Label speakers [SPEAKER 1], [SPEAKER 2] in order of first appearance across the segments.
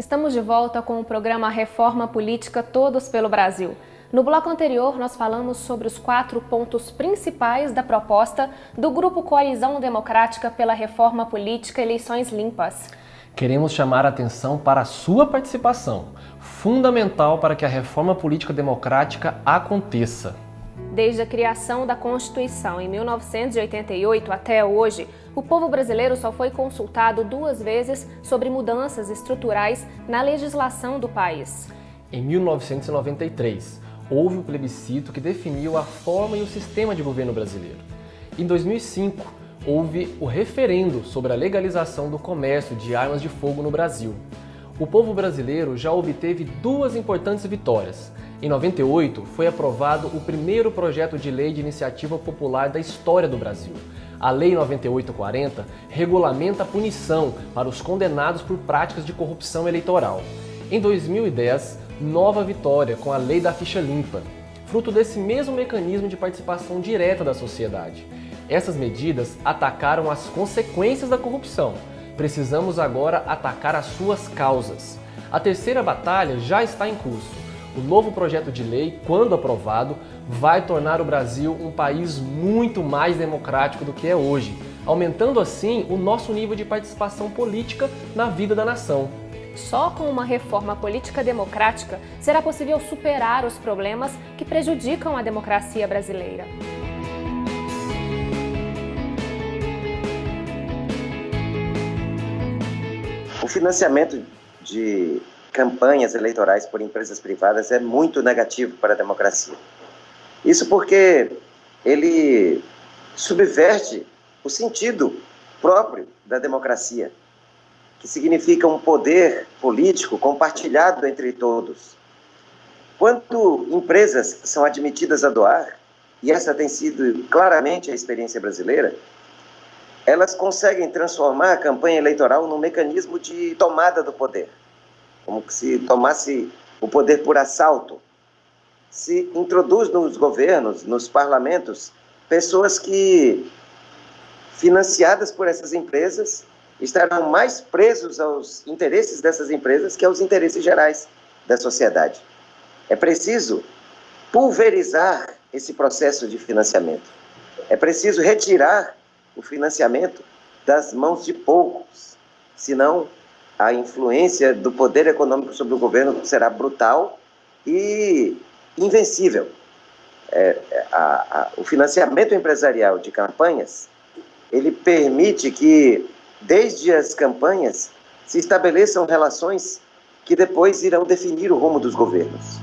[SPEAKER 1] Estamos de volta com o programa Reforma Política Todos pelo Brasil. No bloco anterior, nós falamos sobre os 4 pontos principais da proposta do Grupo Coalizão Democrática pela Reforma Política Eleições Limpas.
[SPEAKER 2] Queremos chamar a atenção para a sua participação, fundamental para que a reforma política democrática aconteça.
[SPEAKER 1] Desde a criação da Constituição em 1988 até hoje, o povo brasileiro só foi consultado 2 vezes sobre mudanças estruturais na legislação do país.
[SPEAKER 2] Em 1993, houve o plebiscito que definiu a forma e o sistema de governo brasileiro. Em 2005, houve o referendo sobre a legalização do comércio de armas de fogo no Brasil. O povo brasileiro já obteve 2 importantes vitórias. Em 98, foi aprovado o primeiro projeto de lei de iniciativa popular da história do Brasil. A Lei 9840 regulamenta a punição para os condenados por práticas de corrupção eleitoral. Em 2010, nova vitória com a Lei da Ficha Limpa, fruto desse mesmo mecanismo de participação direta da sociedade. Essas medidas atacaram as consequências da corrupção. Precisamos agora atacar as suas causas. A terceira batalha já está em curso. O novo projeto de lei, quando aprovado, vai tornar o Brasil um país muito mais democrático do que é hoje, aumentando assim o nosso nível de participação política na vida da nação.
[SPEAKER 1] Só com uma reforma política democrática será possível superar os problemas que prejudicam a democracia brasileira.
[SPEAKER 3] O financiamento de campanhas eleitorais por empresas privadas é muito negativo para a democracia. Isso porque ele subverte o sentido próprio da democracia, que significa um poder político compartilhado entre todos. Quando empresas são admitidas a doar, e essa tem sido claramente a experiência brasileira, elas conseguem transformar a campanha eleitoral num mecanismo de tomada do poder, como se tomasse o poder por assalto. Se introduz nos governos, nos parlamentos, pessoas que, financiadas por essas empresas, estarão mais presos aos interesses dessas empresas que aos interesses gerais da sociedade. É preciso pulverizar esse processo de financiamento. É preciso retirar o financiamento das mãos de poucos, senão a influência do poder econômico sobre o governo será brutal e invencível. O financiamento empresarial de campanhas, ele permite que, desde as campanhas, se estabeleçam relações que depois irão definir o rumo dos governos.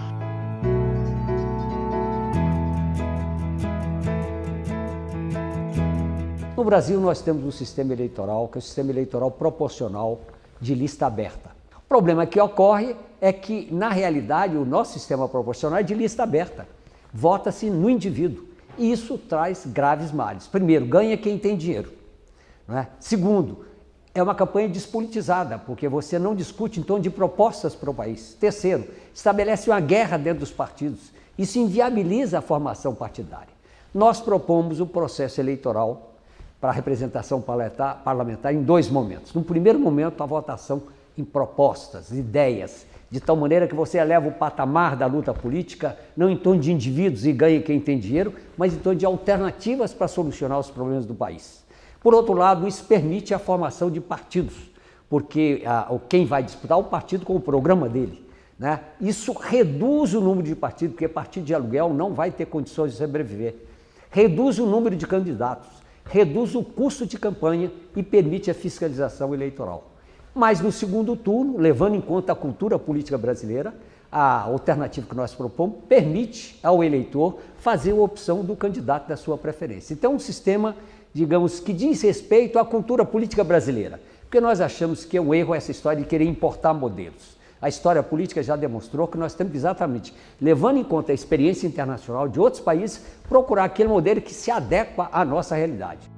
[SPEAKER 4] No Brasil, nós temos um sistema eleitoral, que é o sistema eleitoral proporcional de lista aberta. O problema que ocorre é que, na realidade, o nosso sistema proporcional é de lista aberta. Vota-se no indivíduo. E isso traz graves males. Primeiro, ganha quem tem dinheiro. Não é? Segundo, é uma campanha despolitizada, porque você não discute em torno de propostas para o país. Terceiro, estabelece uma guerra dentro dos partidos. Isso inviabiliza a formação partidária. Nós propomos o processo eleitoral para a representação parlamentar em 2 momentos. No primeiro momento, a votação em propostas, ideias, de tal maneira que você eleva o patamar da luta política, não em torno de indivíduos e ganha quem tem dinheiro, mas em torno de alternativas para solucionar os problemas do país. Por outro lado, isso permite a formação de partidos, porque quem vai disputar o partido com o programa dele, né? Isso reduz o número de partidos, porque partido de aluguel não vai ter condições de sobreviver. Reduz o número de candidatos, reduz o custo de campanha e permite a fiscalização eleitoral. Mas no segundo turno, levando em conta a cultura política brasileira, a alternativa que nós propomos permite ao eleitor fazer a opção do candidato da sua preferência. Então, um sistema, digamos, que diz respeito à cultura política brasileira, porque nós achamos que é um erro essa história de querer importar modelos. A história política já demonstrou que nós temos que, exatamente, levando em conta a experiência internacional de outros países, procurar aquele modelo que se adequa à nossa realidade.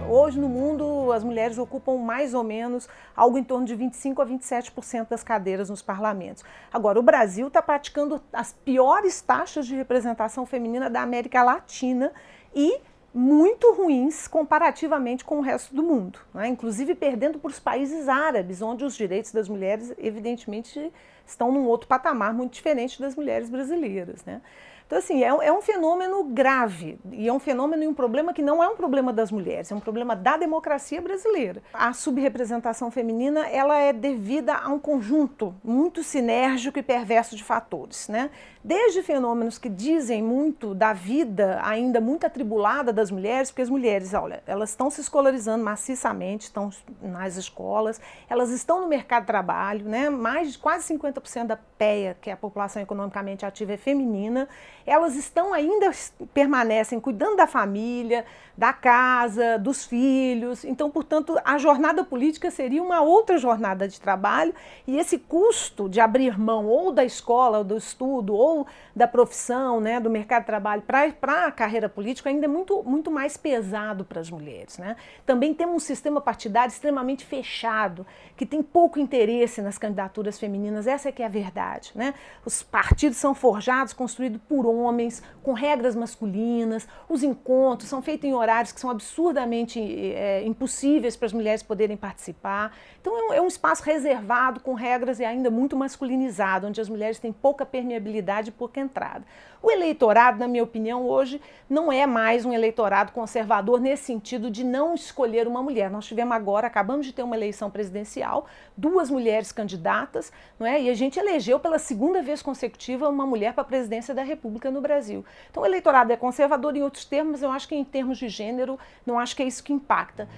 [SPEAKER 5] Hoje no mundo as mulheres ocupam mais ou menos algo em torno de 25% a 27% das cadeiras nos parlamentos. Agora, o Brasil está praticando as piores taxas de representação feminina da América Latina e muito ruins comparativamente com o resto do mundo, né? Inclusive perdendo para os países árabes, onde os direitos das mulheres, evidentemente, estão num outro patamar muito diferente das mulheres brasileiras, né? Então, assim, é um fenômeno grave e é um fenômeno e um problema que não é um problema das mulheres, é um problema da democracia brasileira. A subrepresentação feminina, ela é devida a um conjunto muito sinérgico e perverso de fatores, né? Desde fenômenos que dizem muito da vida ainda muito atribulada das mulheres, porque as mulheres, olha, elas estão se escolarizando maciçamente, estão nas escolas, elas estão no mercado de trabalho, né? Mais de quase 50% da PEA, que é a população economicamente ativa, é feminina. Elas ainda permanecem cuidando da família, da casa, dos filhos. Então, portanto, a jornada política seria uma outra jornada de trabalho e esse custo de abrir mão ou da escola, ou do estudo, ou da profissão, né, do mercado de trabalho para a carreira política ainda é muito mais pesado para as mulheres, né? Também temos um sistema partidário extremamente fechado, que tem pouco interesse nas candidaturas femininas, essa é que é a verdade, né? Os partidos são forjados, construídos por homens, com regras masculinas, os encontros são feitos em horários que são absurdamente impossíveis para as mulheres poderem participar. Então é um espaço reservado, com regras e ainda muito masculinizado, onde as mulheres têm pouca permeabilidade e pouca entrada. O eleitorado, na minha opinião, hoje não é mais um eleitorado conservador nesse sentido de não escolher uma mulher. Nós acabamos de ter uma eleição presidencial, 2 mulheres candidatas, não é? E a gente elegeu pela 2ª vez consecutiva uma mulher para a presidência da República no Brasil. Então o eleitorado é conservador em outros termos, eu acho que em termos de gênero, não acho que é isso que impacta.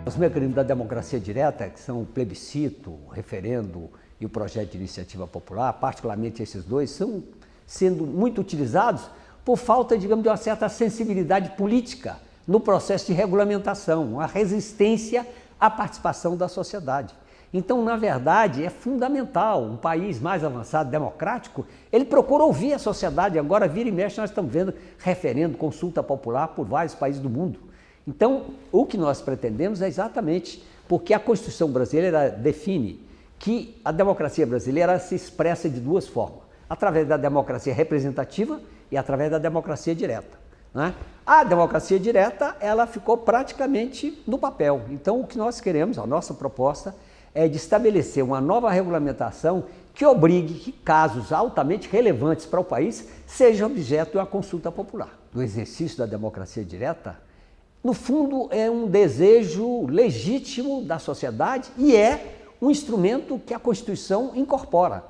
[SPEAKER 4] Os mecanismos da democracia direta, que são o plebiscito, o referendo e o projeto de iniciativa popular, particularmente esses dois, são sendo muito utilizados por falta, digamos, de uma certa sensibilidade política no processo de regulamentação, uma resistência à participação da sociedade. Então, na verdade, é fundamental, um país mais avançado, democrático, ele procura ouvir a sociedade. Agora, vira e mexe, nós estamos vendo referendo, consulta popular por vários países do mundo. Então, o que nós pretendemos é exatamente porque a Constituição brasileira define que a democracia brasileira se expressa de 2 formas, através da democracia representativa e através da democracia direta, né? A democracia direta, ela ficou praticamente no papel. Então, o que nós queremos, a nossa proposta, é de estabelecer uma nova regulamentação que obrigue que casos altamente relevantes para o país sejam objeto de uma consulta popular. O exercício da democracia direta, no fundo, é um desejo legítimo da sociedade e é um instrumento que a Constituição incorpora.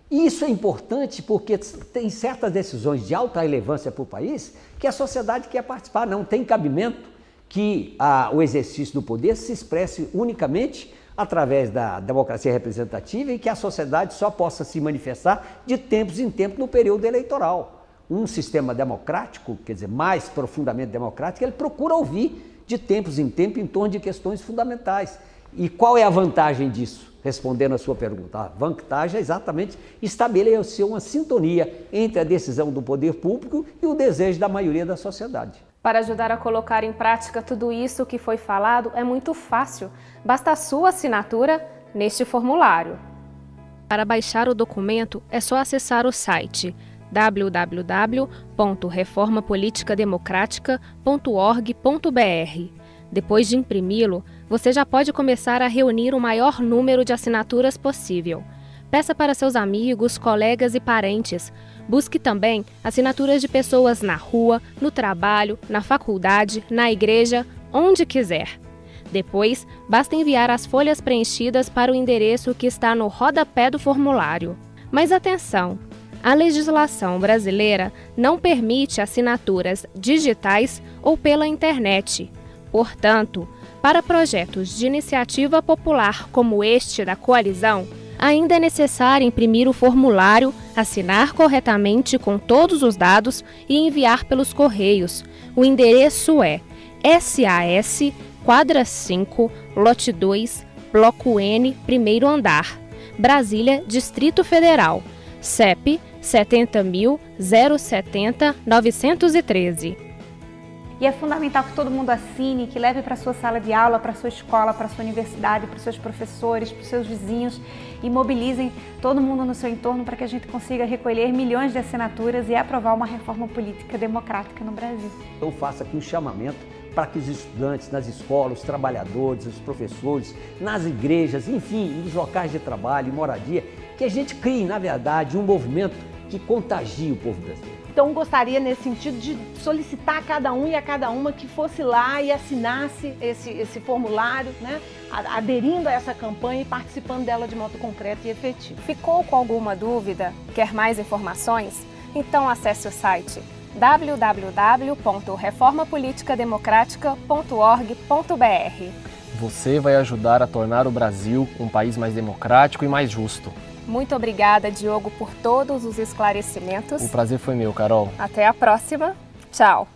[SPEAKER 4] E isso é importante porque tem certas decisões de alta relevância para o país que a sociedade quer participar, não tem cabimento que o exercício do poder se expresse unicamente através da democracia representativa e que a sociedade só possa se manifestar de tempos em tempos no período eleitoral. Um sistema democrático, quer dizer, mais profundamente democrático, ele procura ouvir de tempos em tempos em torno de questões fundamentais. E qual é a vantagem disso? Respondendo a sua pergunta, a vantagem é exatamente estabelecer uma sintonia entre a decisão do poder público e o desejo da maioria da sociedade.
[SPEAKER 1] Para ajudar a colocar em prática tudo isso que foi falado, é muito fácil. Basta a sua assinatura neste formulário. Para baixar o documento, é só acessar o site www.reformapoliticademocratica.org.br. Depois de imprimi-lo, você já pode começar a reunir o maior número de assinaturas possível. Peça para seus amigos, colegas e parentes. Busque também assinaturas de pessoas na rua, no trabalho, na faculdade, na igreja, onde quiser. Depois, basta enviar as folhas preenchidas para o endereço que está no rodapé do formulário. Mas atenção! A legislação brasileira não permite assinaturas digitais ou pela internet. Portanto, para projetos de iniciativa popular como este da coalizão, ainda é necessário imprimir o formulário, assinar corretamente com todos os dados e enviar pelos correios. O endereço é SAS, quadra 5, lote 2, bloco N, primeiro andar, Brasília, Distrito Federal, CEP 70.070.913.
[SPEAKER 6] E é fundamental que todo mundo assine, que leve para a sua sala de aula, para a sua escola, para a sua universidade, para os seus professores, para os seus vizinhos e mobilizem todo mundo no seu entorno para que a gente consiga recolher milhões de assinaturas e aprovar uma reforma política democrática no Brasil.
[SPEAKER 4] Eu faço aqui um chamamento para que os estudantes nas escolas, os trabalhadores, os professores, nas igrejas, enfim, nos locais de trabalho e moradia, que a gente crie, na verdade, um movimento que contagie o povo brasileiro.
[SPEAKER 5] Então, gostaria, nesse sentido, de solicitar a cada um e a cada uma que fosse lá e assinasse esse formulário, né, aderindo a essa campanha e participando dela de modo concreto e efetivo.
[SPEAKER 1] Ficou com alguma dúvida? Quer mais informações? Então acesse o site www.reformapoliticademocratica.org.br.
[SPEAKER 2] Você vai ajudar a tornar o Brasil um país mais democrático e mais justo.
[SPEAKER 1] Muito obrigada, Diogo, por todos os esclarecimentos.
[SPEAKER 2] O prazer foi meu, Carol.
[SPEAKER 1] Até a próxima. Tchau.